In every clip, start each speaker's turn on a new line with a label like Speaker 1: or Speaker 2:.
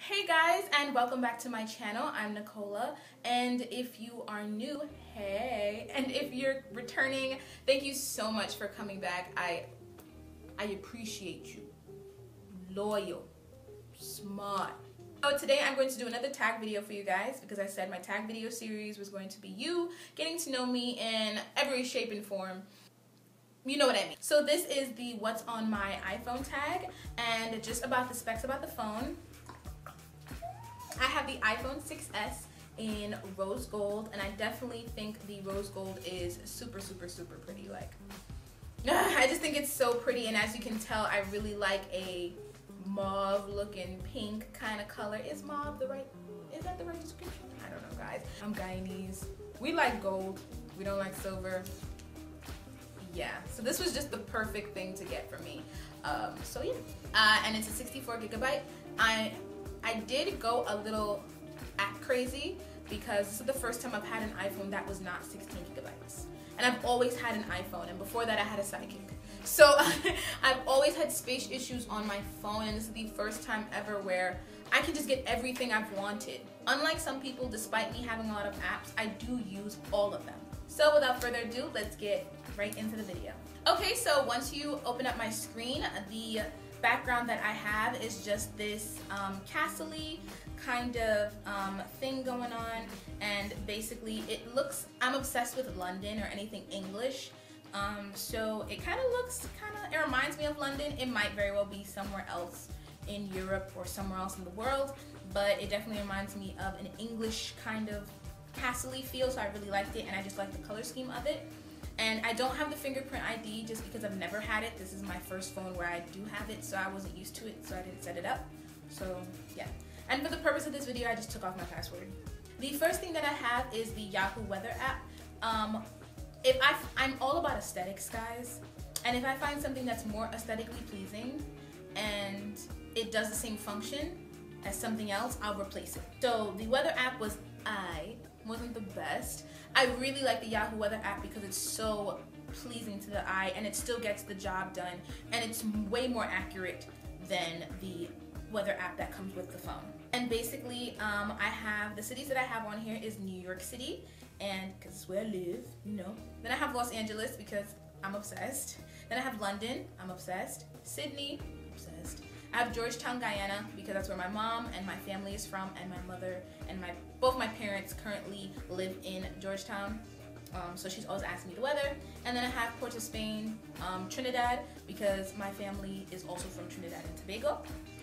Speaker 1: Hey guys, and welcome back to my channel. I'm Nicola, and if you are new, hey, and if you're returning, thank you so much for coming back. I appreciate you. Loyal, smart. So today I'm going to do another tag video for you guys because I said my tag video series was going to be you getting to know me in every shape and form. You know what I mean. So this is the what's on my iPhone tag, and just about the specs about the phone. I have the iPhone 6s in rose gold, and I definitely think the rose gold is super pretty. Like, I just think it's so pretty, and as you can tell, I really like a mauve looking pink kind of color. Is mauve the right, is that the right description? I don't know, guys. I'm Guyanese. We like gold. We don't like silver. Yeah, so this was just the perfect thing to get for me. So yeah, and it's a 64 gigabyte. I did go a little act crazy because this is the first time I've had an iPhone that was not 16 gigabytes. And I've always had an iPhone, and before that I had a Sidekick. So I've always had space issues on my phone, and this is the first time ever where I can just get everything I've wanted. Unlike some people, despite me having a lot of apps, I do use all of them. So without further ado, let's get right into the video. Okay, so once you open up my screen, the background that I have is just this castle-y kind of thing going on, and basically it looks, I'm obsessed with London or anything English, so it kind of looks, it reminds me of London. It might very well be somewhere else in Europe or somewhere else in the world, but it definitely reminds me of an English kind of castle-y feel, so I really liked it, and I just like the color scheme of it. And I don't have the fingerprint ID just because I've never had it. This is my first phone where I do have it, so I wasn't used to it, so I didn't set it up. So yeah. And for the purpose of this video, I just took off my password. The first thing that I have is the Yahoo Weather app. I'm all about aesthetics, guys. And if I find something that's more aesthetically pleasing and it does the same function as something else, I'll replace it. So the weather app wasn't the best. I really like the Yahoo Weather app because it's so pleasing to the eye and it still gets the job done, and it's way more accurate than the weather app that comes with the phone. And basically, I have, the cities that I have on here is New York City, and because it's where I live, you know. Then I have Los Angeles because I'm obsessed. Then I have London, I'm obsessed. Sydney, obsessed. I have Georgetown, Guyana, because that's where my mom and my family is from, and my mother and both my parents currently live in Georgetown. So she's always asking me the weather. And then I have Port of Spain, Trinidad, because my family is also from Trinidad and Tobago.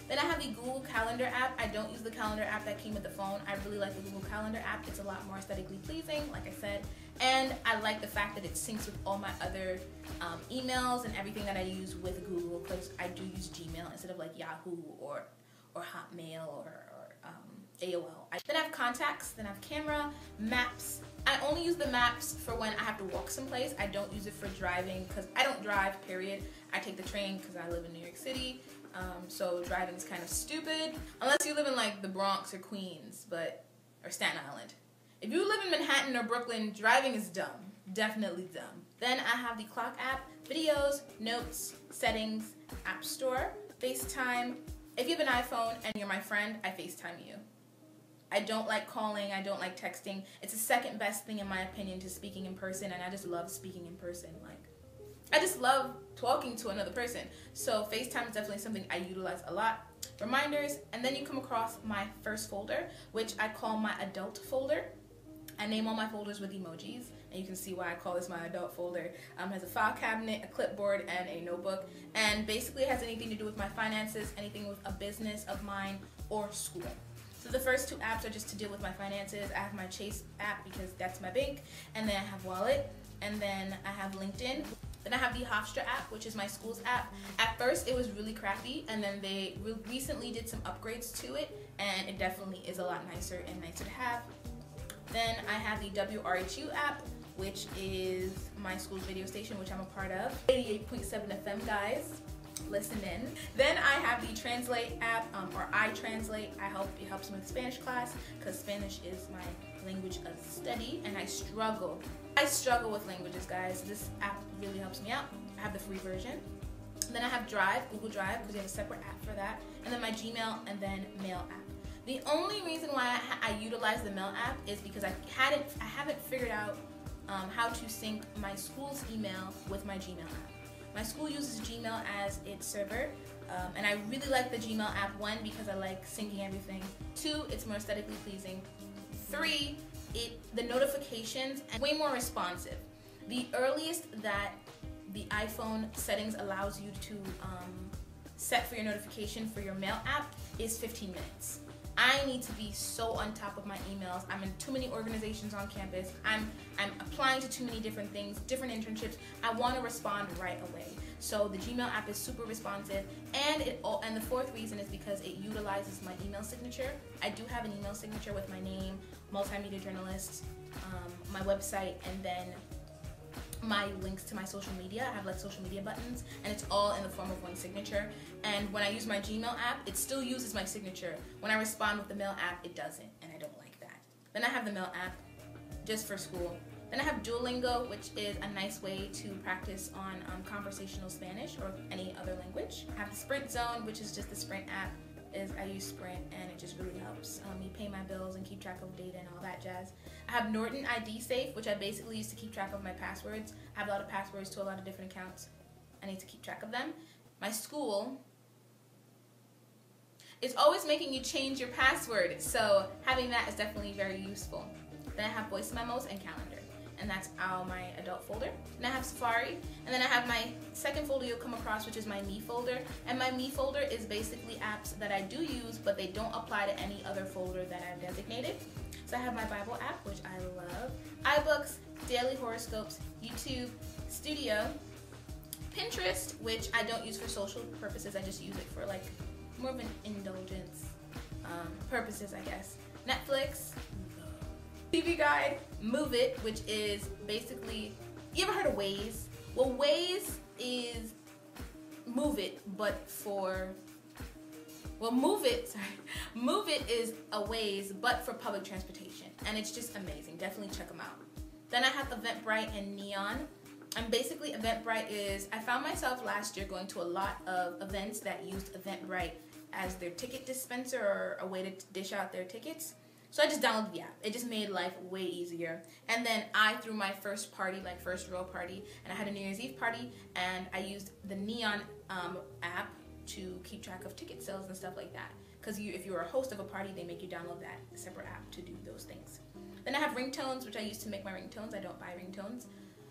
Speaker 1: Then I have the Google Calendar app. I don't use the calendar app that came with the phone. I really like the Google Calendar app. It's a lot more aesthetically pleasing, like I said. And I like the fact that it syncs with all my other emails and everything that I use with Google, because I do use Gmail instead of like Yahoo or Hotmail or AOL. Then I have contacts, then I have camera, maps. I only use the maps for when I have to walk someplace. I don't use it for driving because I don't drive, period. I take the train because I live in New York City. So driving is kind of stupid unless you live in like the Bronx or Queens, or Staten Island. If you live in Manhattan or Brooklyn, driving is dumb. Definitely dumb. Then I have the clock app, videos, notes, settings, app store, FaceTime. If you have an iPhone and you're my friend, I FaceTime you. I don't like calling, I don't like texting. It's the second best thing in my opinion to speaking in person, and I just love speaking in person. Like, I just love talking to another person. So FaceTime is definitely something I utilize a lot. Reminders, and then you come across my first folder, which I call my adult folder. I name all my folders with emojis, and you can see why I call this my adult folder. It has a file cabinet, a clipboard, and a notebook, and basically it has anything to do with my finances, anything with a business of mine, or school. So the first two apps are just to deal with my finances. I have my Chase app because that's my bank, and then I have Wallet, and then I have LinkedIn. Then I have the Hofstra app, which is my school's app. At first, it was really crappy, and then they recently did some upgrades to it, and it definitely is a lot nicer and nicer to have. Then I have the WRHU app, which is my school's radio station, which I'm a part of. 88.7 FM, guys. Listen in. Then I have the Translate app, or iTranslate. It helps me with Spanish class, because Spanish is my language of study, and I struggle with languages, guys. This app really helps me out. I have the free version. Then I have Drive, Google Drive, because you have a separate app for that. And then my Gmail, and then Mail app. The only reason why I utilize the Mail app is because I haven't figured out how to sync my school's email with my Gmail app. My school uses Gmail as its server, and I really like the Gmail app. 1, because I like syncing everything. 2, it's more aesthetically pleasing. 3, the notifications are way more responsive. The earliest that the iPhone settings allows you to set for your notification for your Mail app is 15 minutes. I need to be so on top of my emails. I'm in too many organizations on campus. I'm applying to too many different things, different internships. I want to respond right away. So the Gmail app is super responsive, and the 4th reason is because it utilizes my email signature. I do have an email signature with my name, multimedia journalist, my website, and then my links to my social media. I have like social media buttons, and it's all in the form of one signature. And when I use my Gmail app, it still uses my signature. When I respond with the Mail app, it doesn't, and I don't like that. Then I have the Mail app just for school. Then I have Duolingo, which is a nice way to practice on conversational Spanish or any other language. I have the Sprint Zone, which is just the Sprint app. I use Sprint, and it just really helps me pay my bills and keep track of data and all that jazz. I have Norton ID Safe, which I basically use to keep track of my passwords. I have a lot of passwords to a lot of different accounts. I need to keep track of them. My school is always making you change your password, so having that is definitely very useful. Then I have Voice Memos and Calendar, and that's all my adult folder. And I have Safari, and then I have my second folder you'll come across, which is my Me folder. And my Me folder is basically apps that I do use, but they don't apply to any other folder that I've designated. So I have my Bible app, which I love, iBooks, daily horoscopes, YouTube, Studio, Pinterest, which I don't use for social purposes. I just use it for like more of an indulgence purposes, I guess. Netflix, TV Guide, Move It, which is basically, you ever heard of Waze? Well, Waze is Move It, but for, well, Move It is a Waze, but for public transportation, and it's just amazing. Definitely check them out. Then I have Eventbrite and Neon. And basically Eventbrite is, I found myself last year going to a lot of events that used Eventbrite as their ticket dispenser or a way to dish out their tickets. So I just downloaded the app. It just made life way easier. And then I threw my first party, like first row party, and I had a New Year's Eve party, and I used the Neon app to keep track of ticket sales and stuff like that. Because if you're a host of a party, they make you download that separate app to do those things. Then I have ringtones, which I use to make my ringtones. I don't buy ringtones.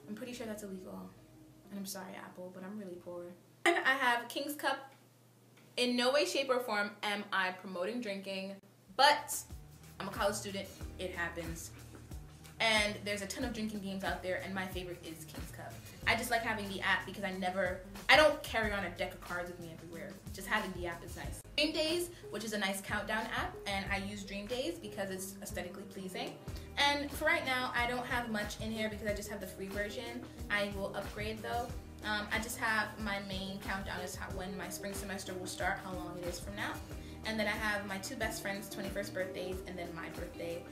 Speaker 1: I'm pretty sure that's illegal. And I'm sorry, Apple, but I'm really poor. And I have King's Cup. In no way, shape, or form am I promoting drinking, but I'm a college student, it happens. And there's a ton of drinking games out there, and my favorite is King's Cup. I just like having the app because I don't carry on a deck of cards with me everywhere. Just having the app is nice. Dream Days, which is a nice countdown app, and I use Dream Days because it's aesthetically pleasing. And for right now, I don't have much in here because I just have the free version. I will upgrade though. I just have my main countdown is when my spring semester will start, how long it is from now. And then I have my 2 best friends' 21st birthdays, and then my birthday,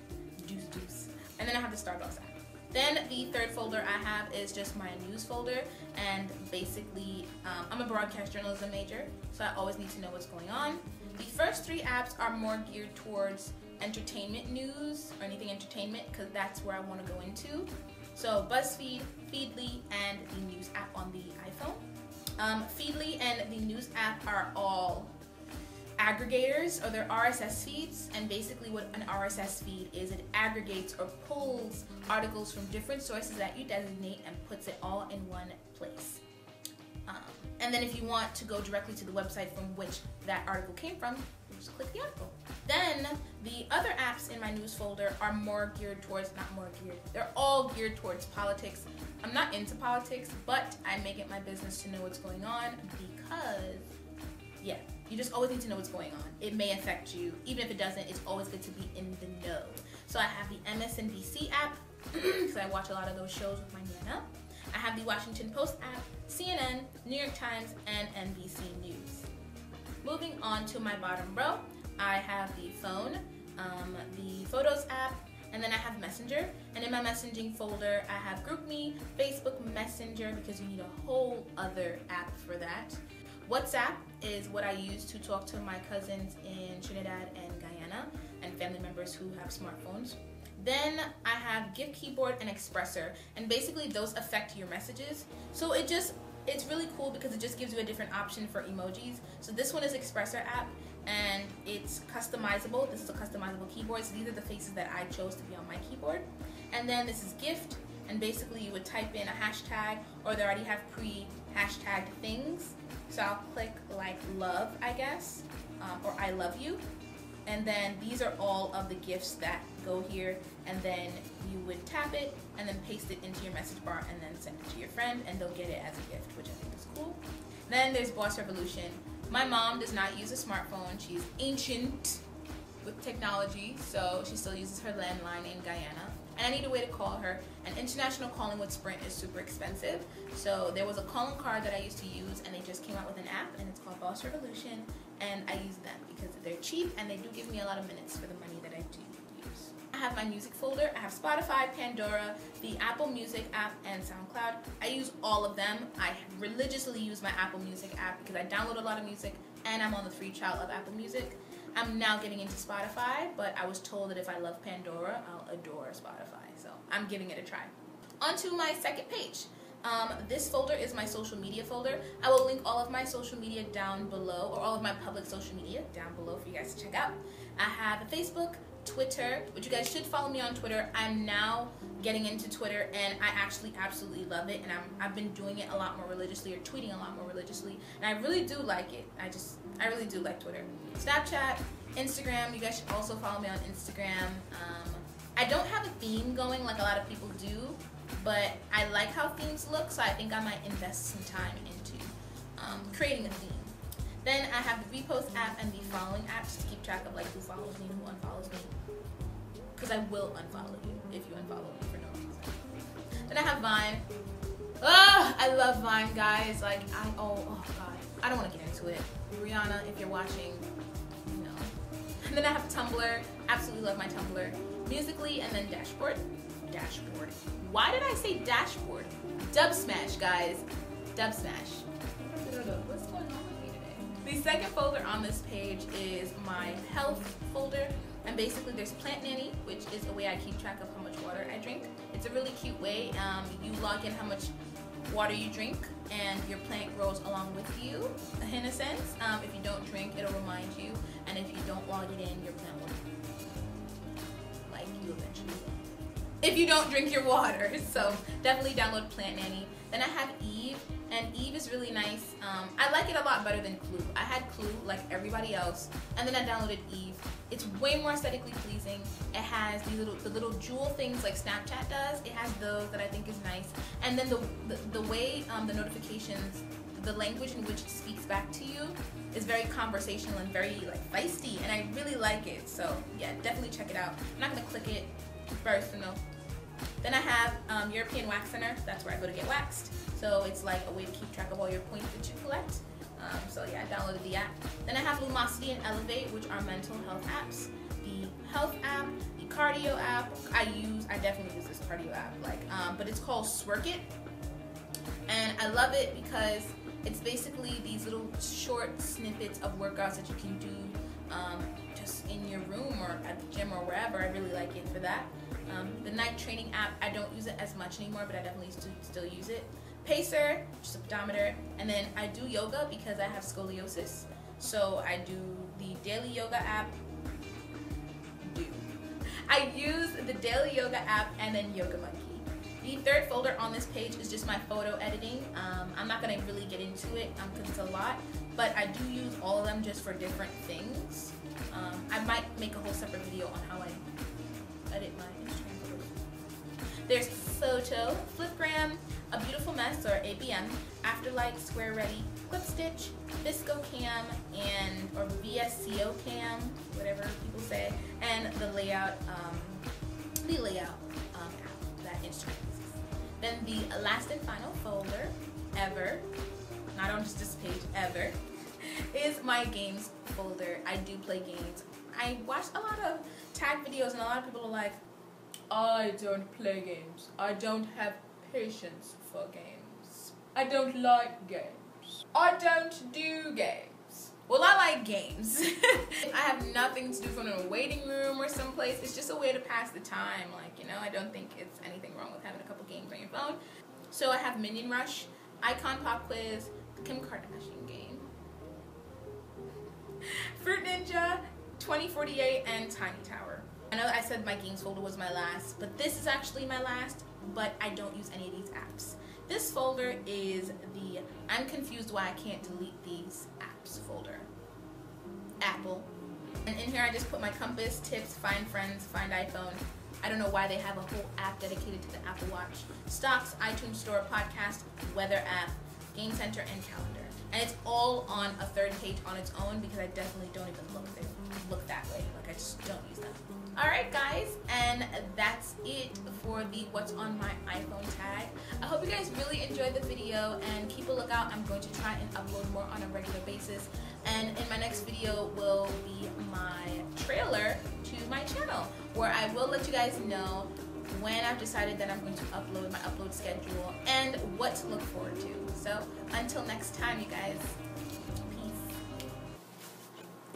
Speaker 1: deuce. And then I have the Starbucks app. Then the 3rd folder I have is just my news folder, and basically I'm a broadcast journalism major, so I always need to know what's going on. The first 3 apps are more geared towards entertainment news or anything entertainment, because that's where I want to go into. So BuzzFeed, Feedly, and the news app on the iPhone. Feedly and the news app are all aggregators, or they're RSS feeds, and basically what an RSS feed is, it aggregates or pulls articles from different sources that you designate and puts it all in one place. And then if you want to go directly to the website from which that article came from, you just click the article. Then the other apps in my news folder are more geared towards, they're all geared towards politics. I'm not into politics, but I make it my business to know what's going on because, yeah, you just always need to know what's going on. It may affect you. Even if it doesn't, it's always good to be in the know. So I have the MSNBC app, because I watch a lot of those shows with my Nana. I have the Washington Post app, CNN, New York Times, and NBC News. Moving on to my bottom row, I have the phone, the Photos app, and then I have Messenger. And in my messaging folder, I have GroupMe, Facebook Messenger, because you need a whole other app for that. WhatsApp is what I use to talk to my cousins in Trinidad and Guyana. Guyana and family members who have smartphones. Then I have Gift Keyboard and Expressor, and basically those affect your messages. So it's really cool because it just gives you a different option for emojis. So this one is Expressor app, and it's customizable. This is a customizable keyboard, so these are the faces that I chose to be on my keyboard. And then this is Gift, and basically you would type in a hashtag, or they already have pre-hashtagged things. So I'll click like love, I guess, or I love you. And then these are all of the gifts that go here, and then you would tap it and then paste it into your message bar and then send it to your friend, and they'll get it as a gift, which I think is cool. Then there's Boss Revolution. My mom does not use a smartphone. She's ancient with technology, so she still uses her landline in Guyana. And I need a way to call her. And international calling with Sprint is super expensive. So there was a calling card that I used to use, and they just came out with an app, and it's called Boss Revolution. And I use them because they're cheap, and they do give me a lot of minutes for the money that I do use. I have my music folder. I have Spotify, Pandora, the Apple Music app, and SoundCloud. I use all of them. I religiously use my Apple Music app because I download a lot of music, and I'm on the free trial of Apple Music. I'm now getting into Spotify, but I was told that if I love Pandora, I'll adore Spotify. So I'm giving it a try. On to my second page. This folder is my social media folder. I will link all of my social media down below, or all of my public social media down below for you guys to check out. I have a Facebook, Twitter, which you guys should follow me on Twitter. I'm now getting into Twitter, and I actually absolutely love it, and I've been doing it a lot more religiously, or tweeting a lot more religiously, and I really do like it. I really do like Twitter. Snapchat, Instagram, you guys should also follow me on Instagram. I don't have a theme going like a lot of people do, but I like how themes look, so I think I might invest some time into creating a theme. Then I have the Repost app and the Following app, just to keep track of like who follows me, who unfollows me, because I will unfollow you if you unfollow me for no reason. Then I have Vine. I love Vine, guys. Like oh god, I don't want to get into it. Rihanna, if you're watching, you know. And then I have Tumblr. Absolutely love my Tumblr. Musically, and then Dashboard. Why did I say Dashboard? Dub Smash, guys. Dub Smash. What's going on with me today? The second folder on this page is my health folder. And basically there's Plant Nanny, which is a way I keep track of how much water I drink. It's a really cute way. You log in how much water you drink, and your plant grows along with you, in a sense. If you don't drink, it'll remind you. And if you don't log it in, your plant will you eventually will. If you don't drink your water. So definitely download Plant Nanny. Then I have Eve, and Eve is really nice. I like it a lot better than Clue. I had Clue like everybody else, and then I downloaded Eve. It's way more aesthetically pleasing. It has the little jewel things like Snapchat does. It has those that I think is nice. And then the way the notifications, the language in which it speaks back to you is very conversational and very like feisty, and I really like it. So yeah, definitely check it out. I'm not gonna click it, it's personal. Then I have European Wax Center. That's where I go to get waxed. So it's like a way to keep track of all your points that you collect. So yeah, I downloaded the app. Then I have Lumosity and Elevate, which are mental health apps. The health app, the cardio app. I definitely use this cardio app. But it's called Swerkit, and I love it because it's basically these little short snippets of workouts that you can do just in your room or at the gym or wherever. I really like it for that. The night training app, I don't use it as much anymore, but I definitely still use it. Pacer, just a pedometer, and then I do yoga because I have scoliosis. So I do the daily yoga app. I use the daily yoga app and then Yoga Monkey. The third folder on this page is just my photo editing. I'm not gonna really get into it because it's a lot, but I do use all of them just for different things. I might make a whole separate video on how I edit my Instagram photos. There's Photo, Flipgram, A Beautiful Mess or ABM, Afterlight, Square Ready, Clip Stitch, Visco Cam, or VSCO Cam, whatever people say, and the layout app that Instagram uses. Then the last and final folder ever, not on just this page, ever, is my games folder. I do play games. I watch a lot of tag videos, and a lot of people are like, I don't play games. I don't have patience for games. I don't like games. I don't do games. Well, I like games. If I have nothing to do from a waiting room or someplace, it's just a way to pass the time. Like, you know, I don't think it's anything wrong with having a couple games on your phone. So I have Minion Rush, Icon Pop Quiz, the Kim Kardashian game, Fruit Ninja, 2048, and Tiny Tower. I know I said my games folder was my last, but this is actually my last, but I don't use any of these apps. This folder is the I'm confused why I can't delete these apps folder. Apple. And in here I just put my compass, tips, find friends, find iPhone. I don't know why they have a whole app dedicated to the Apple Watch. Stocks, iTunes Store, podcast, weather app, Game Center, and calendar. And it's all on a third page on its own because I definitely don't even look that way. Like, I just don't use them. Alright guys, and that's it for the what's on my iPhone tag. I hope you guys really enjoyed the video, and keep a lookout. I'm going to try and upload more on a regular basis. And in my next video will be my trailer to my channel, where I will let you guys know when I've decided that I'm going to upload, my upload schedule, and what to look forward to. So until next time, you guys, peace.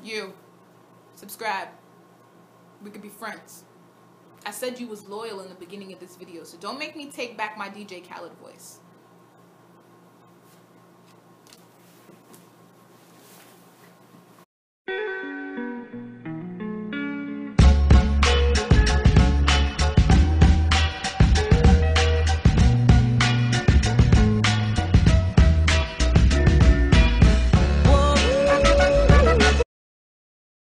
Speaker 1: You, subscribe. We could be friends. I said you was loyal in the beginning of this video, so don't make me take back my DJ Khaled voice.